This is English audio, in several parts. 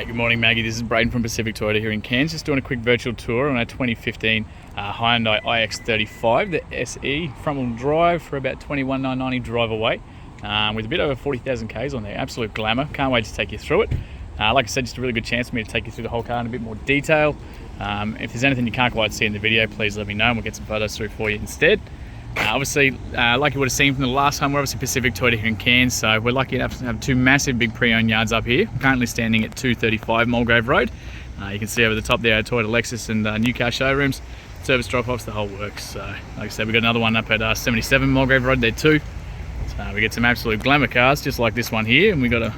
Good morning, Maggie. This is Braden from Pacific Toyota here in Cairns. Just doing a quick virtual tour on our 2015 Hyundai Ix35, the SE, front-wheel drive for about $21,990 drive away, with a bit over 40,000 Ks on there. Absolute glamour. Can't wait to take you through it. Like I said, just a really good chance for me to take you through the whole car in a bit more detail. If there's anything you can't quite see in the video, please let me know and we'll get some photos through for you instead. Obviously, like you would have seen from the last time, we're obviously Pacific Toyota here in Cairns, so we're lucky enough to have two massive big pre-owned yards up here. Currently standing at 235 Mulgrave Road. You can see over the top there our Toyota Lexus and new car showrooms, service drop-offs, the whole works. So, like I said, we've got another one up at 77 Mulgrave Road there too. So we get some absolute glamour cars just like this one here, and we've got a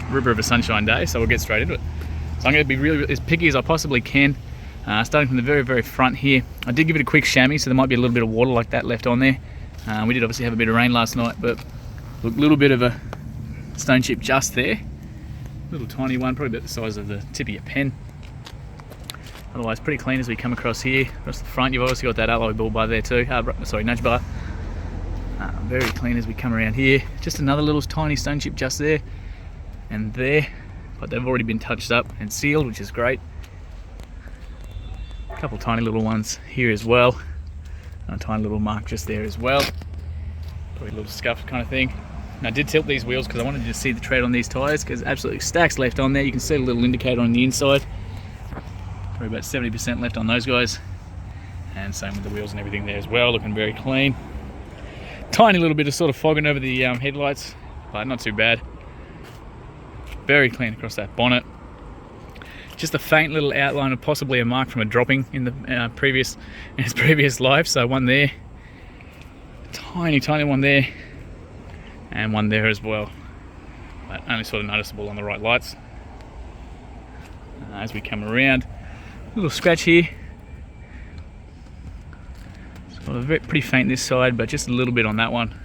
ripper of a sunshine day, so we'll get straight into it. So I'm going to be really as picky as I possibly can. Starting from the very front here. I did give it a quick chamois, so there might be a little bit of water like that left on there. We did obviously have a bit of rain last night, but look, a little bit of a stone chip just there. Little tiny one, probably about the size of the tip of your pen. Otherwise pretty clean as we come across here. Across the front you've obviously got that alloy bull bar there too, sorry, nudge bar. Very clean as we come around here. Just another little tiny stone chip just there and there, but they've already been touched up and sealed, which is great. A couple tiny little ones here as well. A tiny little mark just there as well. Probably a little scuffed kind of thing. And I did tilt these wheels because I wanted you to see the tread on these tyres, because absolutely stacks left on there. You can see a little indicator on the inside. Probably about 70% left on those guys. And same with the wheels and everything there as well, looking very clean. Tiny little bit of sort of fogging over the headlights, but not too bad. Very clean across that bonnet. Just a faint little outline of possibly a mark from a dropping in the its previous life. So one there, tiny one there, and one there as well. But only sort of noticeable on the right lights. As we come around, a little scratch here. Sort of pretty faint this side, but just a little bit on that one.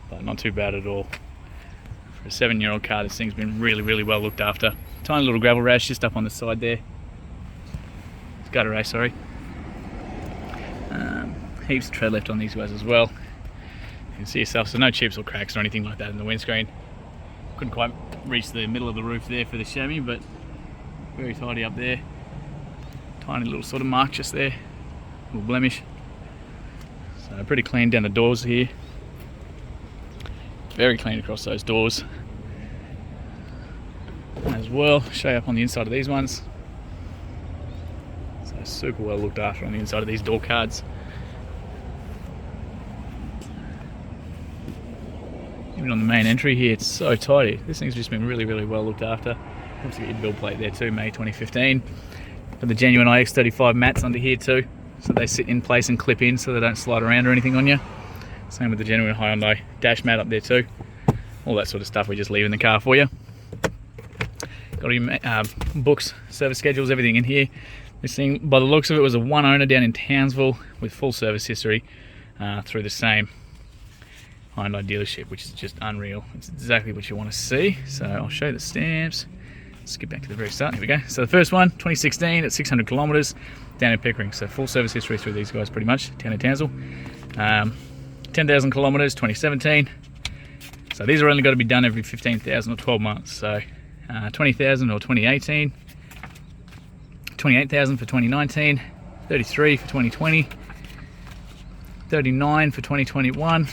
But not too bad at all. For a 7-year-old car, this thing's been really well looked after. Tiny little gravel rash just up on the side there. Gutter race, sorry. Heaps of tread left on these guys as well. You can see yourself, so no chips or cracks or anything like that in the windscreen. Couldn't quite reach the middle of the roof there for the chamois, but very tidy up there. Tiny little sort of mark just there, little blemish. So pretty clean down the doors here. Very clean across those doors as well. Show you up on the inside of these ones. So super well looked after on the inside of these door cards. Even on the main entry here, it's so tidy. This thing's just been really well looked after. Obviously got your build plate there too, May 2015. Got the genuine Ix35 mats under here too, so they sit in place and clip in so they don't slide around or anything on you. Same with the genuine Hyundai dash mat up there too. All that sort of stuff we just leave in the car for you. Got all your books, service schedules, everything in here. This thing, by the looks of it, was a one owner down in Townsville with full service history through the same Hyundai dealership, which is just unreal. It's exactly what you want to see. So I'll show you the stamps. Let's get back to the very start. Here we go. So the first one, 2016 at 600 kilometers down in Pickering. So full service history through these guys pretty much, down in Townsville. 10,000 kilometers, 2017. So these are only got to be done every 15,000 or 12 months. So 20,000 or 2018, 28,000 for 2019, 33 for 2020, 39 for 2021,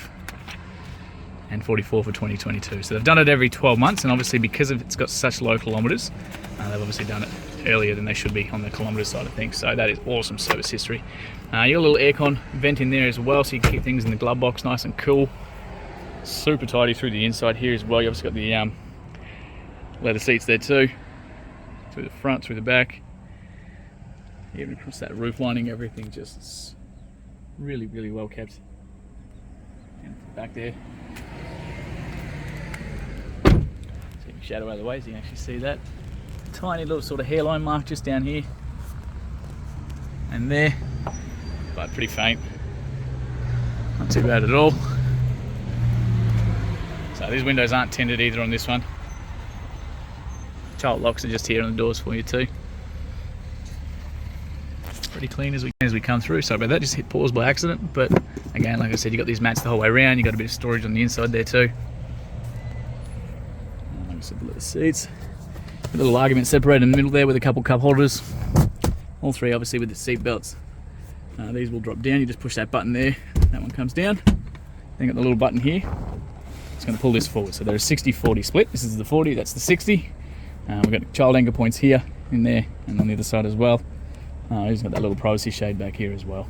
and 44 for 2022. So they've done it every 12 months, and obviously because it's got such low kilometers, they've obviously done it earlier than they should be on the kilometer side of things. So that is awesome service history. You got a little aircon vent in there as well, so you can keep things in the glove box nice and cool. Super tidy through the inside here as well. You obviously got the leather seats there too, through the front, through the back, even across that roof lining. Everything just really well kept. And back there, so you can shadow out of the way so you can actually see that. Tiny little sort of hairline mark just down here and there, but pretty faint, not too bad at all. So these windows aren't tinted either on this one. Child locks are just here on the doors for you too. Pretty clean as we come through. Sorry about that, just hit pause by accident, but again, like I said, you got these mats the whole way around. You got a bit of storage on the inside there too. Looks at the leather seats. A little argument separated in the middle there with a couple cup holders. All three obviously with the seat belts. These will drop down. You just push that button there. That one comes down. Then got the little button here. It's going to pull this forward. So there's a 60-40 split. This is the 40, that's the 60. We've got child anchor points here, in there, and on the other side as well. He's got that little privacy shade back here as well.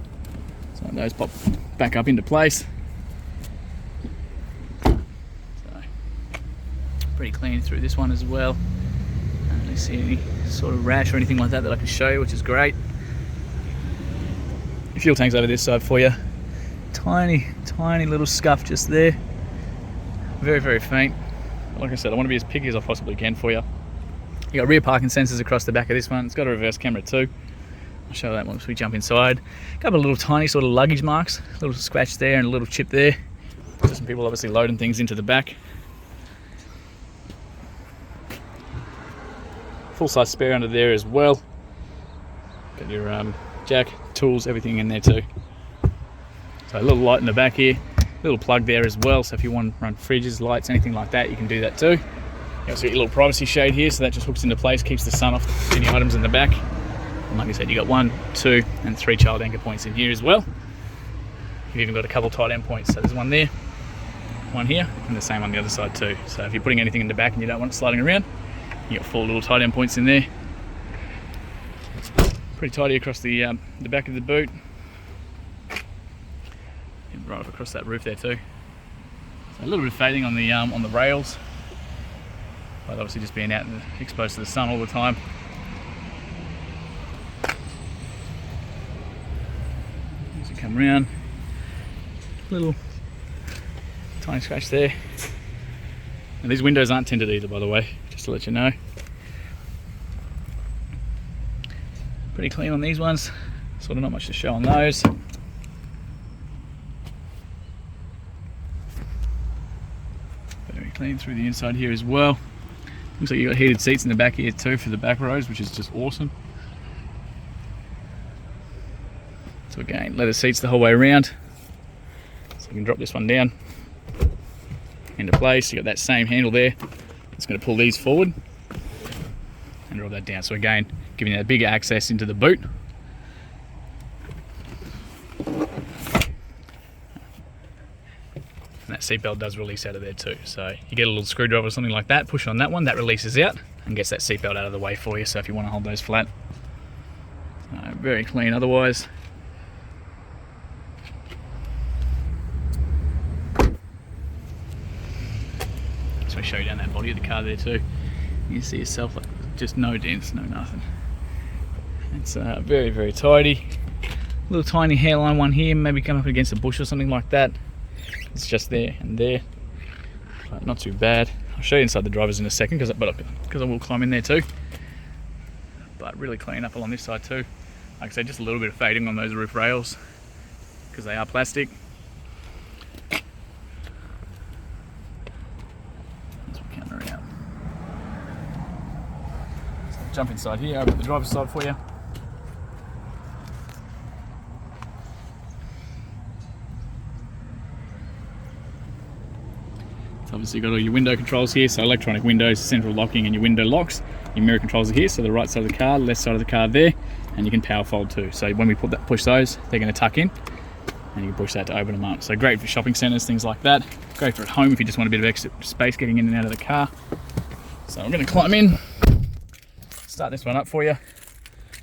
So those pop back up into place. So pretty clean through this one as well. I don't really see any sort of rash or anything like that I can show you, which is great. The fuel tank's over this side for you. Tiny little scuff just there. Very, very faint. Like I said, I want to be as picky as I possibly can for you. You got rear parking sensors across the back of this one. It's got a reverse camera too. I'll show that once we jump inside. A couple of little tiny sort of luggage marks. A little scratch there and a little chip there. Just some people obviously loading things into the back. Full size spare under there as well. Got your jack, tools, everything in there too. So a little light in the back here. Little plug there as well, so if you want to run fridges, lights, anything like that, you can do that too. You also get your little privacy shade here, so that just hooks into place, keeps the sun off any items in the back. And like I said, you got 1, 2, and 3 child anchor points in here as well. You've even got a couple tight end points, so there's one there, one here, and the same on the other side too. So if you're putting anything in the back and you don't want it sliding around, you got 4 little tight end points in there. Pretty tidy across the back of the boot. And right up across that roof there too. So a little bit of fading on the rails, but obviously just being out and exposed to the sun all the time. As you come around, little tiny scratch there. And these windows aren't tinted either, by the way, just to let you know. Pretty clean on these ones, sort of not much to show on those. Very clean through the inside here as well. Looks like you got heated seats in the back here too for the back rows, which is just awesome. So again, leather seats the whole way around. So you can drop this one down into place. You got that same handle there. It's going to pull these forward and drop that down. So again, giving you that bigger access into the boot. And that seatbelt does release out of there too. So you get a little screwdriver or something like that, push on that one, that releases out and gets that seatbelt out of the way for you. So if you want to hold those flat. Very clean otherwise. Just want to show you down that body of the car there too. You see yourself like just no dents, no nothing. It's very, very tidy. Little tiny hairline one here, maybe come up against a bush or something like that. It's just there and there, but not too bad. I'll show you inside the drivers in a second because I will climb in there too. But really clean up along this side too. Like I said, just a little bit of fading on those roof rails because they are plastic. As we come around. So jump inside here, open the driver's side for you. Obviously you've got all your window controls here, so electronic windows, central locking and your window locks. Your mirror controls are here, so the right side of the car, left side of the car there, and you can power fold too. So when we push those, they're going to tuck in and you can push that to open them up. So great for shopping centres, things like that. Great for at home if you just want a bit of extra space getting in and out of the car. So I'm going to climb in, start this one up for you.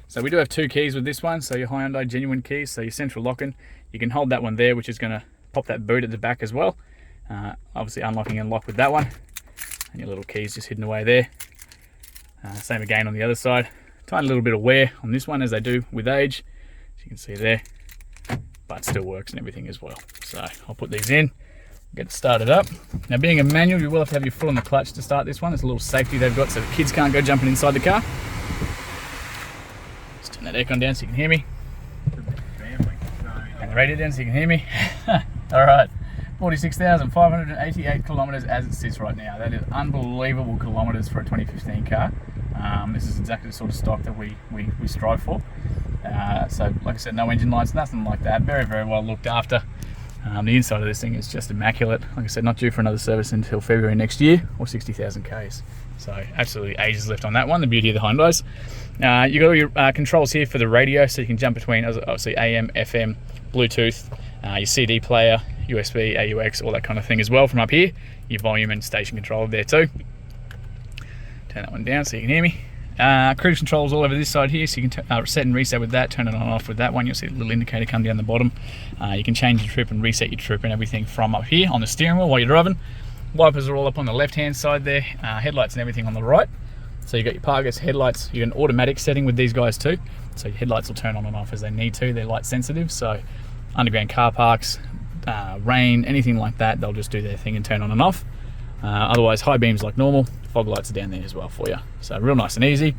So we do have 2 keys with this one, so your Hyundai genuine keys, so your central locking. You can hold that one there, which is going to pop that boot at the back as well. Obviously unlocking and lock with that one, and your little keys just hidden away there. Same again on the other side. Tiny little bit of wear on this one as they do with age, as you can see there, but still works and everything as well. So I'll put these in, get it started up. Now being a manual, you will have to have your foot on the clutch to start this one. It's a little safety they've got so the kids can't go jumping inside the car. Let's turn that aircon down so you can hear me, and the radio down so you can hear me. All right. 46,588 kilometres as it sits right now. That is unbelievable kilometres for a 2015 car. This is exactly the sort of stock that we strive for. So like I said, no engine lights, nothing like that. Very, very well looked after. The inside of this thing is just immaculate. Like I said, not due for another service until February next year, or 60,000 Ks. So absolutely ages left on that one, the beauty of the Hyundais. You've got all your controls here for the radio, so you can jump between obviously AM, FM, Bluetooth, your CD player, USB, AUX, all that kind of thing as well from up here. Your volume and station control there too. Turn that one down so you can hear me. Cruise controls all over this side here, so you can set and reset with that, turn it on and off with that one. You'll see a little indicator come down the bottom. You can change your trip and reset your trip and everything from up here on the steering wheel while you're driving. Wipers are all up on the left hand side there, headlights and everything on the right. So you've got your Pargus headlights. You got an automatic setting with these guys too, so your headlights will turn on and off as they need to. They're light sensitive, so underground car parks, rain, anything like that, they'll just do their thing and turn on and off. Otherwise, high beams like normal. Fog lights are down there as well for you, so real nice and easy.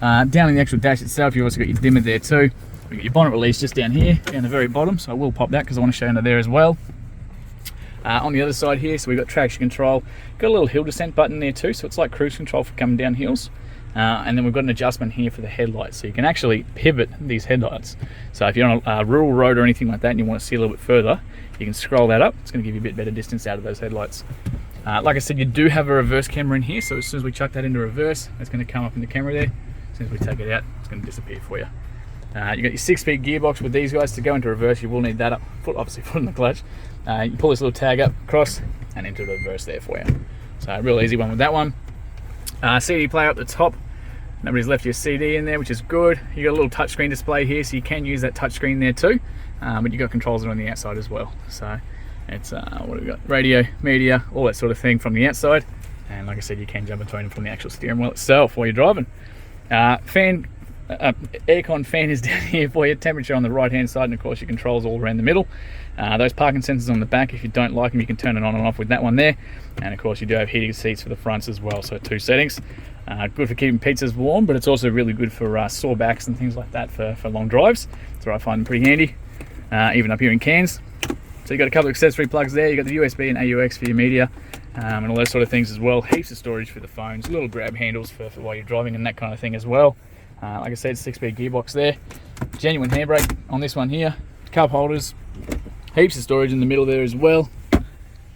Down in the actual dash itself, you've also got your dimmer there too. You've got your bonnet release just down here, down the very bottom, so I will pop that because I want to show you under there as well. On the other side here, so we've got traction control. Got a little hill descent button there too, so it's like cruise control for coming down hills. And then we've got an adjustment here for the headlights, so you can actually pivot these headlights. So if you're on a rural road or anything like that and you want to see a little bit further, you can scroll that up. It's going to give you a bit better distance out of those headlights. Like I said, you do have a reverse camera in here, so as soon as we chuck that into reverse, it's going to come up in the camera there. As soon as we take it out, it's going to disappear for you. You've got your 6-speed gearbox with these guys. To go into reverse, you will need that up, obviously foot in the clutch. You pull this little tag up, across, and into the reverse there for you. So a real easy one with that one. CD player up the top. Nobody's left your CD in there, which is good. You got a little touchscreen display here, so you can use that touchscreen there too. But you got controls on the outside as well. So it's what have we got? Radio, media, all that sort of thing from the outside. And like I said, you can jump between them from the actual steering wheel itself while you're driving. Aircon fan is down here for you. Temperature on the right hand side, and of course your controls all around the middle. Those parking sensors on the back, if you don't like them, you can turn it on and off with that one there. And of course you do have heated seats for the fronts as well, so 2 settings. Good for keeping pizzas warm, but it's also really good for sore backs and things like that for long drives. So I find them pretty handy, even up here in Cairns. So you've got a couple of accessory plugs there. You've got the USB and AUX for your media, and all those sort of things as well. Heaps of storage for the phones, little grab handles for while you're driving and that kind of thing as well. Like I said, 6-speed gearbox there. Genuine handbrake on this one here. Cup holders, heaps of storage in the middle there as well.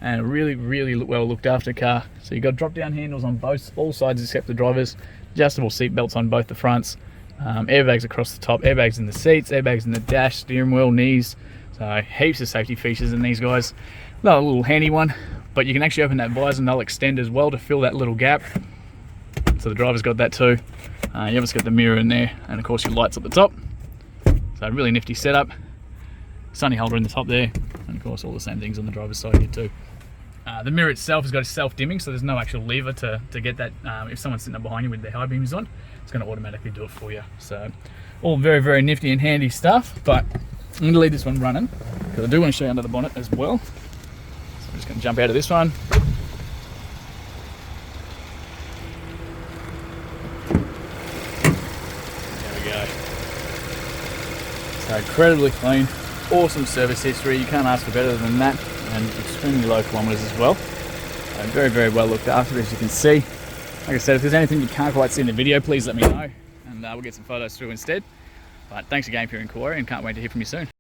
And a really, really well looked after car. So you've got drop down handles on all sides except the drivers. Adjustable seat belts on both the fronts. Airbags across the top, airbags in the seats, airbags in the dash, steering wheel, knees. So heaps of safety features in these guys. Another little handy one, but you can actually open that visor and they'll extend as well to fill that little gap. So the driver's got that too. You obviously got the mirror in there, and of course your lights at the top. So really nifty setup. Sunny holder in the top there, and of course all the same things on the driver's side here too. The mirror itself has got a self-dimming, so there's no actual lever to get that. If someone's sitting up behind you with their high beams on, it's going to automatically do it for you. So all very, very nifty and handy stuff, but I'm going to leave this one running because I do want to show you under the bonnet as well. So I'm just going to jump out of this one. So incredibly clean, awesome service history. You can't ask for better than that, and extremely low kilometres as well. So very, very well looked after, as you can see. Like I said, if there's anything you can't quite see in the video, please let me know, and we'll get some photos through instead. But thanks again for your inquiry, and can't wait to hear from you soon.